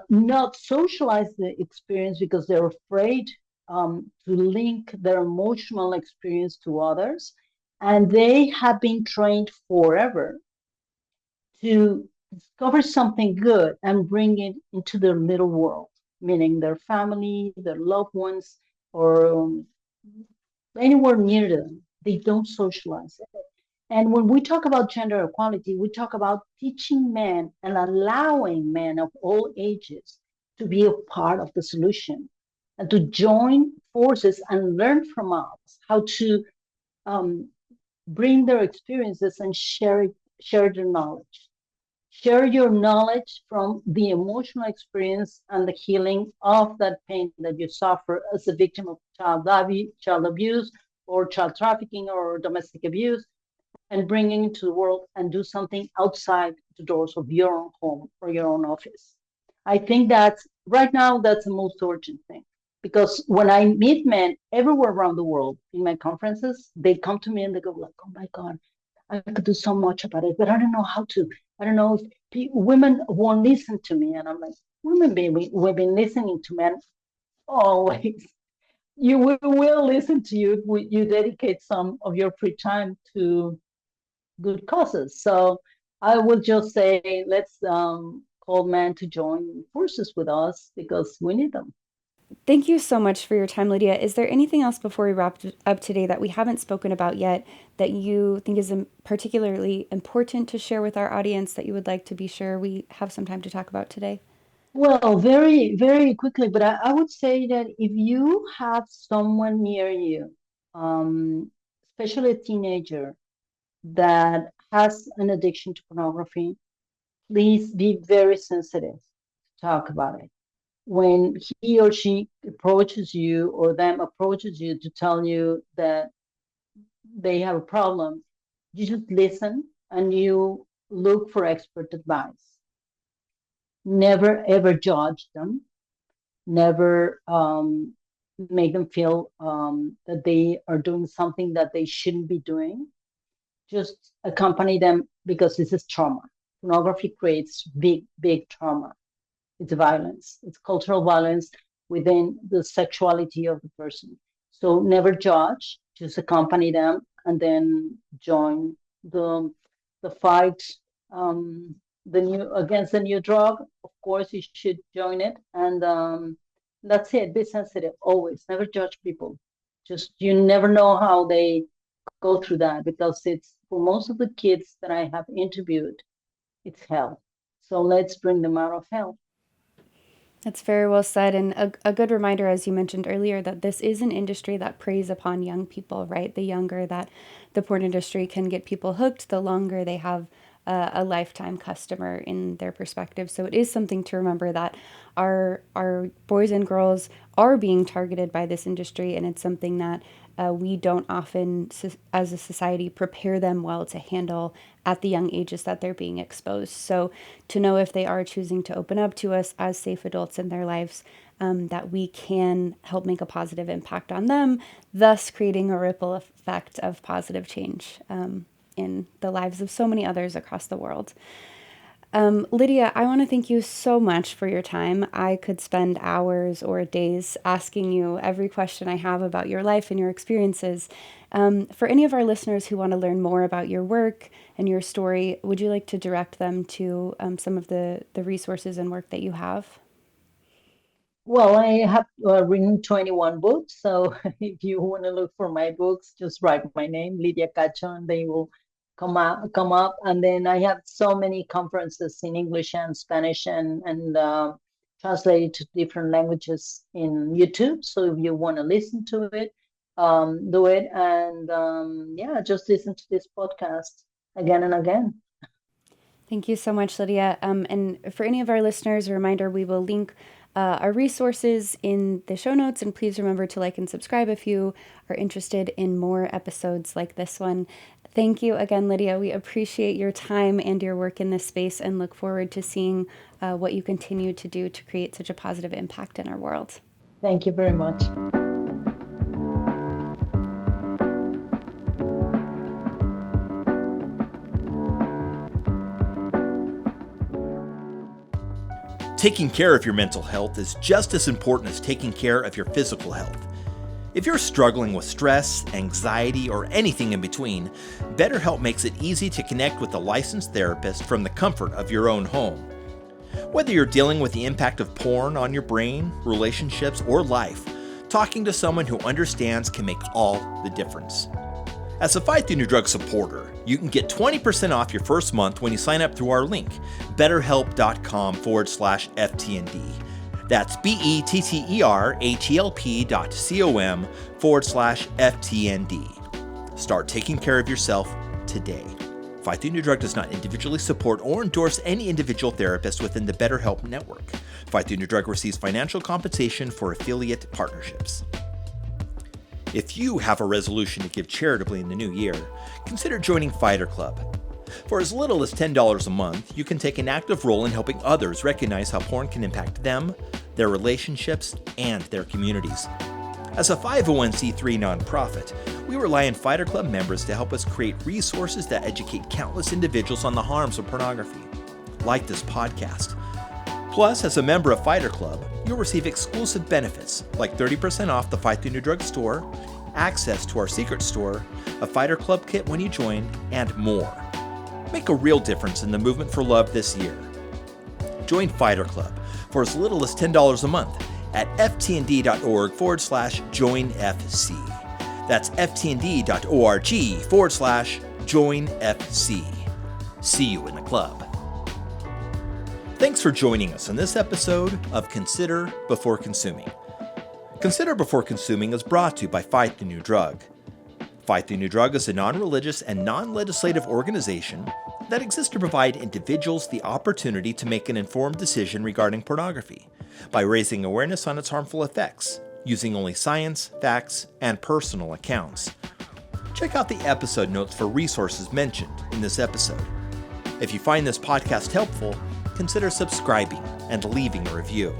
not socialize the experience because they're afraid to link their emotional experience to others. And they have been trained forever to discover something good and bring it into their little world, meaning their family, their loved ones, or anywhere near them. They don't socialize it. And when we talk about gender equality, we talk about teaching men and allowing men of all ages to be a part of the solution and to join forces and learn from us how to um, bring their experiences and share their knowledge. Share your knowledge from the emotional experience and the healing of that pain that you suffer as a victim of child abuse or child trafficking or domestic abuse, and bring it into the world and do something outside the doors of your own home or your own office. I think that right now that's the most urgent thing. Because when I meet men everywhere around the world in my conferences, they come to me and they go like, "Oh my God, I could do so much about it, but I don't know how to. I don't know if women won't listen to me." And I'm like, "Women, baby, we've been listening to men always. You will listen to you if you dedicate some of your free time to good causes." So I will just say, let's call men to join forces with us because we need them. Thank you so much for your time, Lydia. Is there anything else before we wrap up today that we haven't spoken about yet that you think is particularly important to share with our audience that you would like to be sure we have some time to talk about today? Well, very, very quickly, but I would say that if you have someone near you, especially a teenager, that has an addiction to pornography, please be very sensitive to talk about it. When he or she approaches you or them approaches you to tell you that they have a problem, you just listen and you look for expert advice. Never ever judge them. Never make them feel that they are doing something that they shouldn't be doing. Just accompany them because this is trauma. Pornography creates big, big trauma. It's violence. It's cultural violence within the sexuality of the person. So never judge. Just accompany them and then join the the fight, um, the new against the new drug. Of course, you should join it, and that's it. Be sensitive always. Never judge people. Just you never know how they go through that because it's for most of the kids that I have interviewed, it's hell. So let's bring them out of hell. That's very well said. And a good reminder, as you mentioned earlier, that this is an industry that preys upon young people, right? The younger that the porn industry can get people hooked, the longer they have a lifetime customer in their perspective. So it is something to remember that our boys and girls are being targeted by this industry, and it's something that we don't often, as a society, prepare them well to handle at the young ages that they're being exposed. So, to know if they are choosing to open up to us as safe adults in their lives, that we can help make a positive impact on them, thus creating a ripple effect of positive change in the lives of so many others across the world. Lydia, I want to thank you so much for your time. I could spend hours or days asking you every question I have about your life and your experiences. For any of our listeners who want to learn more about your work and your story, would you like to direct them to some of the resources and work that you have? Well, I have written 21 books. So if you want to look for my books, just write my name, Lydia Cacho, and they will come up. And then I have so many conferences in English and Spanish and translated to different languages in YouTube. So if you want to listen to it, do it. And yeah, just listen to this podcast again and again. Thank you so much, Lydia. And for any of our listeners, a reminder, we will link our resources in the show notes. And please remember to like and subscribe if you are interested in more episodes like this one. Thank you again, Lydia. We appreciate your time and your work in this space and look forward to seeing what you continue to do to create such a positive impact in our world. Thank you very much. Taking care of your mental health is just as important as taking care of your physical health. If you're struggling with stress, anxiety, or anything in between, BetterHelp makes it easy to connect with a licensed therapist from the comfort of your own home. Whether you're dealing with the impact of porn on your brain, relationships, or life, talking to someone who understands can make all the difference. As a Fight the New Drug supporter, you can get 20% off your first month when you sign up through our link, betterhelp.com/FTND. That's betterhelp.com/FTND. Start taking care of yourself today. Fight the New Drug does not individually support or endorse any individual therapist within the BetterHelp network. Fight the New Drug receives financial compensation for affiliate partnerships. If you have a resolution to give charitably in the new year, consider joining Fighter Club. For as little as $10 a month, you can take an active role in helping others recognize how porn can impact them, their relationships, and their communities. As a 501c3 nonprofit, we rely on Fighter Club members to help us create resources that educate countless individuals on the harms of pornography, like this podcast. Plus, as a member of Fighter Club, you'll receive exclusive benefits like 30% off the Fight the New Drug store, access to our secret store, a Fighter Club kit when you join, and more. Make a real difference in the movement for love this year. Join Fighter Club for as little as $10 a month at ftnd.org/joinfc. That's ftnd.org/joinfc. See you in the club. Thanks for joining us on this episode of Consider Before Consuming. Consider Before Consuming is brought to you by Fight the New Drug. Fight the New Drug is a non-religious and non-legislative organization that exists to provide individuals the opportunity to make an informed decision regarding pornography by raising awareness on its harmful effects, using only science, facts, and personal accounts. Check out the episode notes for resources mentioned in this episode. If you find this podcast helpful, consider subscribing and leaving a review.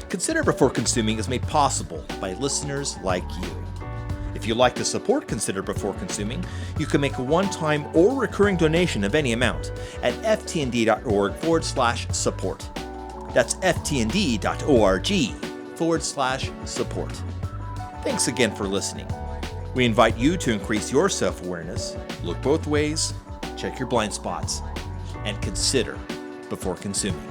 Consider Before Consuming is made possible by listeners like you. If you'd like to support Consider Before Consuming, you can make a one-time or recurring donation of any amount at ftnd.org/support. That's ftnd.org/support. Thanks again for listening. We invite you to increase your self-awareness, look both ways, check your blind spots, and consider before consuming.